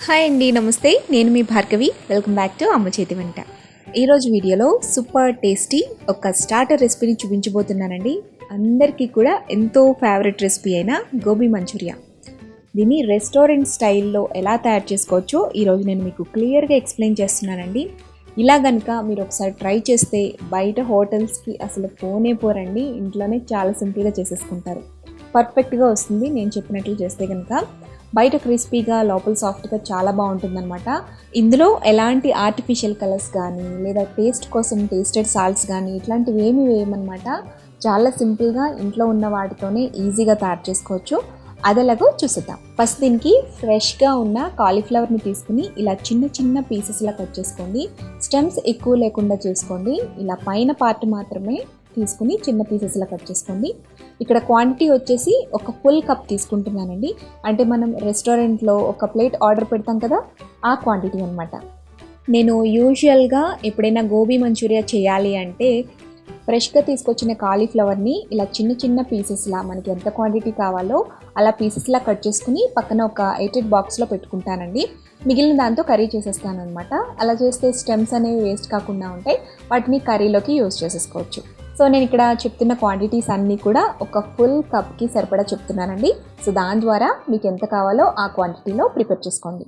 Hi అండి, నమస్తే. నేను మీ భార్గవి. వెల్కమ్ బ్యాక్ టు అమ్మ చేతి వంట. ఈరోజు వీడియోలో సూపర్ టేస్టీ ఒక స్టార్టర్ రెసిపీని చూపించబోతున్నానండి. అందరికీ కూడా ఎంతో ఫేవరెట్ రెసిపీ అయిన గోబీ మంచూరియా. దీన్ని రెస్టారెంట్ స్టైల్లో ఎలా తయారు చేసుకోవచ్చో ఈరోజు నేను మీకు క్లియర్గా ఎక్స్ప్లెయిన్ చేస్తున్నానండి. ఇలా కనుక మీరు ఒకసారి ట్రై చేస్తే బయట హోటల్స్కి అసలు పోరండి. ఇంట్లోనే చాలా సింపుల్గా చేసేసుకుంటారు. పర్ఫెక్ట్గా వస్తుంది నేను చెప్పినట్లు చేస్తే కనుక. బయట క్రిస్పీగా లోపల సాఫ్ట్గా చాలా బాగుంటుందన్నమాట. ఇందులో ఎలాంటి ఆర్టిఫిషియల్ కలర్స్ కానీ లేదా టేస్ట్ కోసం టేస్టెడ్ సాల్ట్స్ కానీ ఇట్లాంటివి ఏమి వేయమన్నమాట. చాలా సింపుల్గా ఇంట్లో ఉన్న వాటితోనే ఈజీగా తయారు చేసుకోవచ్చు. అదెలాగో చూసేద్దాం. ఫస్ట్ దీనికి ఫ్రెష్గా ఉన్న కాలీఫ్లవర్ని తీసుకుని ఇలా చిన్న చిన్న పీసెస్లా కట్ చేసుకోండి. స్టెమ్స్ ఎక్కువ లేకుండా చేసుకోండి. ఇలా పైన పార్ట్ మాత్రమే తీసుకుని చిన్న పీసెస్లా కట్ చేసుకోండి. ఇక్కడ క్వాంటిటీ వచ్చేసి ఒక ఫుల్ కప్ తీసుకుంటున్నానండి. అంటే మనం రెస్టారెంట్లో ఒక ప్లేట్ ఆర్డర్ పెడతాం కదా, ఆ క్వాంటిటీ అనమాట. నేను యూజువల్గా ఎప్పుడైనా గోబీ మంచూరియా చేయాలి అంటే ఫ్రెష్గా తీసుకొచ్చిన కాలీఫ్లవర్ని ఇలా చిన్న చిన్న పీసెస్లా మనకి ఎంత క్వాంటిటీ కావాలో అలా పీసెస్లా కట్ చేసుకుని పక్కన ఒక ఎయిటెడ్ బాక్స్లో పెట్టుకుంటానండి. మిగిలిన దాంతో కర్రీ చేసేస్తాను అనమాట. అలా చేస్తే స్టెమ్స్ అనేవి వేస్ట్ కాకుండా ఉంటాయి. వాటిని కర్రీలోకి యూజ్ చేసేసుకోవచ్చు. సో నేను ఇక్కడ చెప్తున్న క్వాంటిటీస్ అన్నీ కూడా ఒక ఫుల్ కప్కి సరిపడా చెప్తున్నానండి. సో దాని ద్వారా మీకు ఎంత కావాలో ఆ క్వాంటిటీలో ప్రిపేర్ చేసుకోండి.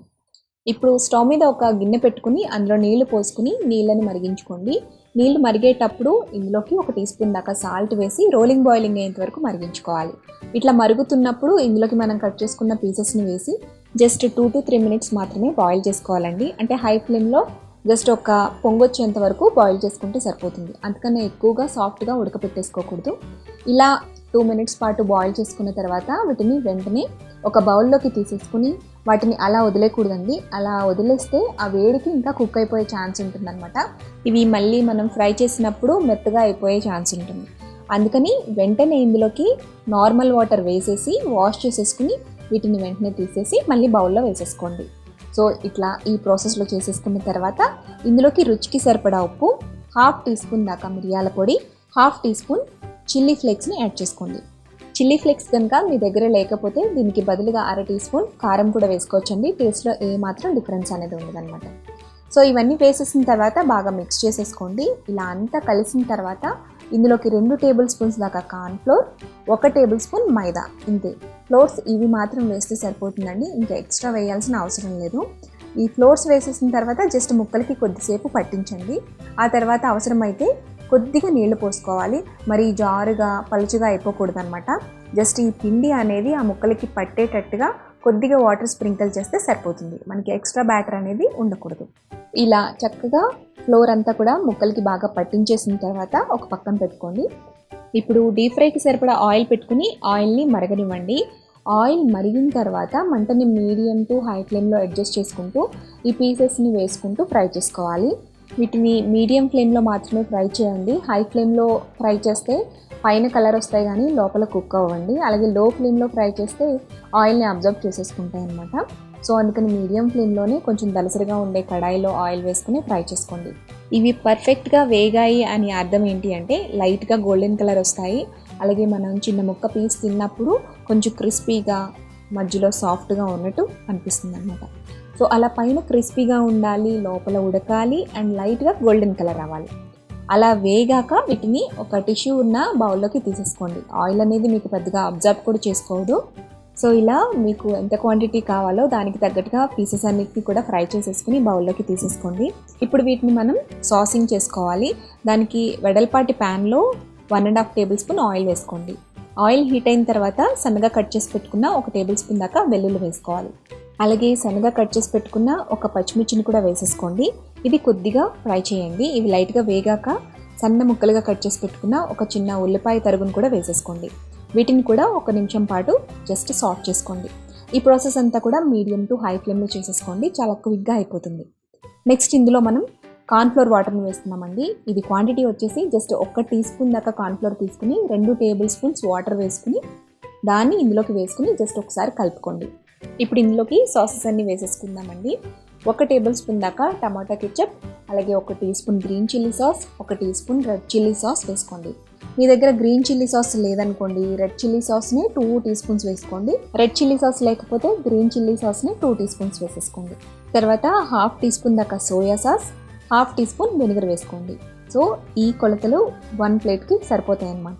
ఇప్పుడు స్టవ్ మీద ఒక గిన్నె పెట్టుకుని అందులో నీళ్లు పోసుకుని నీళ్ళని మరిగించుకోండి. నీళ్లు మరిగేటప్పుడు ఇందులోకి 1 టీ స్పూన్ దాకా సాల్ట్ వేసి రోలింగ్ బాయిలింగ్ అయ్యేంత వరకు మరిగించుకోవాలి. ఇట్లా మరుగుతున్నప్పుడు ఇందులోకి మనం కట్ చేసుకున్న పీసెస్ని వేసి జస్ట్ 2 to 3 minutes మాత్రమే బాయిల్ చేసుకోవాలండి. అంటే హై ఫ్లేమ్లో జస్ట్ ఒక పొంగొచ్చేంత వరకు బాయిల్ చేసుకుంటే సరిపోతుంది. అందుకనే ఎక్కువగా సాఫ్ట్గా ఉడకపెట్టేసుకోకూడదు. ఇలా 2 minutes పాటు బాయిల్ చేసుకున్న తర్వాత వీటిని వెంటనే ఒక బౌల్లోకి తీసేసుకుని వాటిని అలా వదిలేకూడదండి. అలా వదిలేస్తే ఆ వేడికి ఇంకా కుక్ అయిపోయే ఛాన్స్ ఉంటుందన్నమాట. ఇవి మళ్ళీ మనం ఫ్రై చేసినప్పుడు మెత్తగా అయిపోయే ఛాన్స్ ఉంటుంది. అందుకని వెంటనే ఇందులోకి నార్మల్ వాటర్ వేసేసి వాష్ చేసేసుకుని వీటిని వెంటనే తీసేసి మళ్ళీ బౌల్లో వేసేసుకోండి. సో ఇట్లా ఈ ప్రాసెస్లో చేసేసుకున్న తర్వాత ఇందులోకి రుచికి సరిపడా ఉప్పు, 1/2 టీ స్పూన్ దాకా మిరియాల పొడి, 1/2 టీ స్పూన్ చిల్లీ ఫ్లేక్స్ని యాడ్ చేసుకోండి. చిల్లీ ఫ్లేక్స్ కనుక మీ దగ్గర లేకపోతే దీనికి బదులుగా 1/2 టీ స్పూన్ కారం కూడా వేసుకోవచ్చండి. టేస్ట్లో ఏమాత్రం డిఫరెన్స్ అనేది ఉండదన్నమాట. సో ఇవన్నీ వేసేసిన తర్వాత బాగా మిక్స్ చేసేసుకోండి. ఇలా అంతా కలిసిన తర్వాత ఇందులోకి 2 టేబుల్ స్పూన్స్ దాకా కార్న్ఫ్లోర్, 1 టేబుల్ స్పూన్ మైదా, ఇంతే. ఫ్లోర్స్ ఇవి మాత్రం వేస్తే సరిపోతుందండి. ఇంకా ఎక్స్ట్రా వేయాల్సిన అవసరం లేదు. ఈ ఫ్లోర్స్ వేసేసిన తర్వాత జస్ట్ ముక్కలకి కొద్దిసేపు పట్టించండి. ఆ తర్వాత అవసరమైతే కొద్దిగా నీళ్లు పోసుకోవాలి. మరి జారుగా పలుచగా అయిపోకూడదు అనమాట. జస్ట్ ఈ పిండి అనేది ఆ ముక్కలకి పట్టేటట్టుగా కొద్దిగా వాటర్ స్ప్రింకిల్ చేస్తే సరిపోతుంది. మనకి ఎక్స్ట్రా బ్యాటర్ అనేది ఉండకూడదు. ఇలా చక్కగా ఫ్లోర్ అంతా కూడా ముక్కలకి బాగా పట్టించేసిన తర్వాత ఒక పక్కన పెట్టుకోండి. ఇప్పుడు డీప్ ఫ్రైకి సరిపడా ఆయిల్ పెట్టుకుని ఆయిల్ని మరగనివ్వండి. ఆయిల్ మరిగిన తర్వాత మంటని మీడియం టు హై ఫ్లేమ్లో అడ్జస్ట్ చేసుకుంటూ ఈ పీసెస్ని వేసుకుంటూ ఫ్రై చేసుకోవాలి. వీటిని మీడియం ఫ్లేమ్లో మాత్రమే ఫ్రై చేయండి. హై ఫ్లేమ్లో ఫ్రై చేస్తే పైన కలర్ వస్తాయి కానీ లోపల కుక్ అవ్వండి. అలాగే లో ఫ్లేమ్లో ఫ్రై చేస్తే ఆయిల్ని అబ్జర్వ్ చేసేసుకుంటాయి అన్నమాట. సో అందుకని మీడియం ఫ్లేమ్లోనే కొంచెం దలసరిగా ఉండే కడాయిలో ఆయిల్ వేసుకుని ఫ్రై చేసుకోండి. ఇవి పర్ఫెక్ట్గా వేగాయి అని అర్థం ఏంటి అంటే లైట్గా గోల్డెన్ కలర్ వస్తాయి. అలాగే మనం చిన్న ముక్క పీస్ తిన్నప్పుడు కొంచెం క్రిస్పీగా మధ్యలో సాఫ్ట్గా ఉన్నట్టు అనిపిస్తుంది అన్నమాట. సో అలా పైన క్రిస్పీగా ఉండాలి, లోపల ఉడకాలి అండ్ లైట్గా గోల్డెన్ కలర్ రావాలి. అలా వేగాక వీటిని ఒక టిష్యూ ఉన్న బౌల్లోకి తీసేసుకోండి. ఆయిల్ అనేది మీకు పెద్దగా అబ్జర్వ్ కూడా చేసుకోవద్దు. సో ఇలా మీకు ఎంత క్వాంటిటీ కావాలో దానికి తగ్గట్టుగా పీసెస్ అన్నిటిని కూడా ఫ్రై చేసేసుకుని బౌల్లోకి తీసేసుకోండి. ఇప్పుడు వీటిని మనం సాసింగ్ చేసుకోవాలి. దానికి వెడల్పాటి ప్యాన్లో 1.5 టేబుల్ స్పూన్ ఆయిల్ వేసుకోండి. ఆయిల్ హీట్ అయిన తర్వాత సన్నగా కట్ చేసి పెట్టుకున్న 1 టేబుల్ స్పూన్ దాకా వెల్లుల్లి వేసుకోవాలి. అలాగే సన్నగా కట్ చేసి పెట్టుకున్న ఒక పచ్చిమిర్చిని కూడా వేసేసుకోండి. ఇది కొద్దిగా ఫ్రై చేయండి. ఇవి లైట్గా వేగాక సన్న ముక్కలుగా కట్ చేసి పెట్టుకున్న ఒక చిన్న ఉల్లిపాయ తరుగును కూడా వేసేసుకోండి. వీటిని కూడా 1 నిమిషం పాటు జస్ట్ సాట్ చేసుకోండి. ఈ ప్రాసెస్ అంతా కూడా మీడియం టు హై ఫ్లేమ్లో చేసేసుకోండి. చాలా క్విక్గా అయిపోతుంది. నెక్స్ట్ ఇందులో మనం కార్న్ఫ్లోర్ వాటర్ని వేస్తున్నామండి. ఇది క్వాంటిటీ వచ్చేసి జస్ట్ 1 టీ స్పూన్ దాకా కార్న్ఫ్లోర్ తీసుకుని 2 టేబుల్ స్పూన్స్ వాటర్ వేసుకుని దాన్ని ఇందులోకి వేసుకుని జస్ట్ ఒకసారి కలుపుకోండి. ఇప్పుడు ఇందులోకి సాసెస్ అన్నీ వేసేసుకుందామండి. 1 టేబుల్ స్పూన్ దాకా టమాటా కెచప్, అలాగే 1 teaspoon green chilli sauce, 1 teaspoon red chilli sauce వేసుకోండి. మీ దగ్గర గ్రీన్ చిల్లీ సాస్ లేదనుకోండి, రెడ్ చిల్లీ సాస్ని 2 టీ స్పూన్స్ వేసుకోండి. రెడ్ చిల్లీ సాస్ లేకపోతే గ్రీన్ చిల్లీ సాస్ని 2 టీ స్పూన్స్ వేసేసుకోండి. తర్వాత 1/2 టీ స్పూన్ దాకా soya sauce, 1/2 teaspoon vinegar వేసుకోండి. సో ఈ కొలతలు 1 ప్లేట్కి సరిపోతాయి అన్నమాట.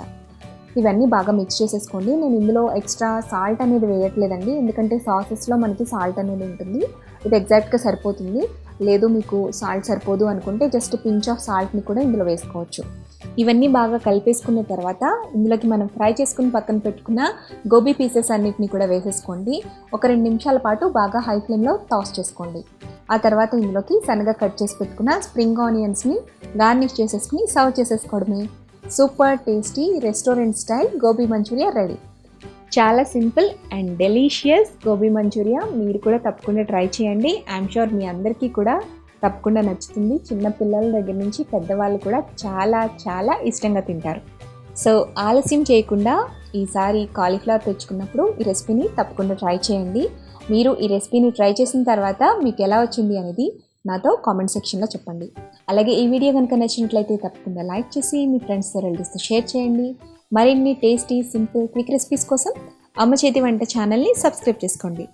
ఇవన్నీ బాగా మిక్స్ చేసేసుకోండి. నేను ఇందులో ఎక్స్ట్రా సాల్ట్ అనేది వేయట్లేదండి, ఎందుకంటే సాసెస్లో మనకి సాల్ట్ అనేది ఉంటుంది. ఇది ఎగ్జాక్ట్గా సరిపోతుంది. లేదు మీకు సాల్ట్ సరిపోదు అనుకుంటే జస్ట్ పించ్ ఆఫ్ సాల్ట్ని కూడా ఇందులో వేసుకోవచ్చు. ఇవన్నీ బాగా కలిపేసుకున్న తర్వాత ఇందులోకి మనం ఫ్రై చేసుకుని పక్కన పెట్టుకున్న గోబీ పీసెస్ అన్నిటిని కూడా వేసేసుకోండి. ఒక 2 నిమిషాల పాటు బాగా హై ఫ్లేమ్లో టాస్ చేసుకోండి. ఆ తర్వాత ఇందులోకి సన్నగా కట్ చేసి పెట్టుకున్న స్ప్రింగ్ ఆనియన్స్ని గార్నిష్ చేసేసుకుని సర్వ్ చేసేసుకోవడమే. Super tasty restaurant style gobi Manchuria ready. చాలా simple and delicious gobi Manchuria మీరు కూడా తప్పకుండా ట్రై చేయండి. ఐఎమ్ షూర్ మీ అందరికీ కూడా తప్పకుండా నచ్చుతుంది. చిన్నపిల్లల దగ్గర నుంచి పెద్దవాళ్ళు కూడా చాలా చాలా ఇష్టంగా తింటారు. సో ఆలస్యం చేయకుండా ఈసారి కాలీఫ్లవర్ తెచ్చుకున్నప్పుడు ఈ రెసిపీని తప్పకుండా ట్రై చేయండి. మీరు ఈ రెసిపీని ట్రై చేసిన తర్వాత మీకు ఎలా వచ్చింది అనేది నాతో కామెంట్ సెక్షన్లో చెప్పండి. అలాగే ఈ వీడియో కనుక నచ్చినట్లయితే తప్పకుండా లైక్ చేసి మీ ఫ్రెండ్స్తో రిలేటివ్స్తో షేర్ చేయండి. మరిన్ని టేస్టీ సింపుల్ క్విక్ రెసిపీస్ కోసం అమ్మ చేతి వంట ఛానల్ని సబ్స్క్రైబ్ చేసుకోండి.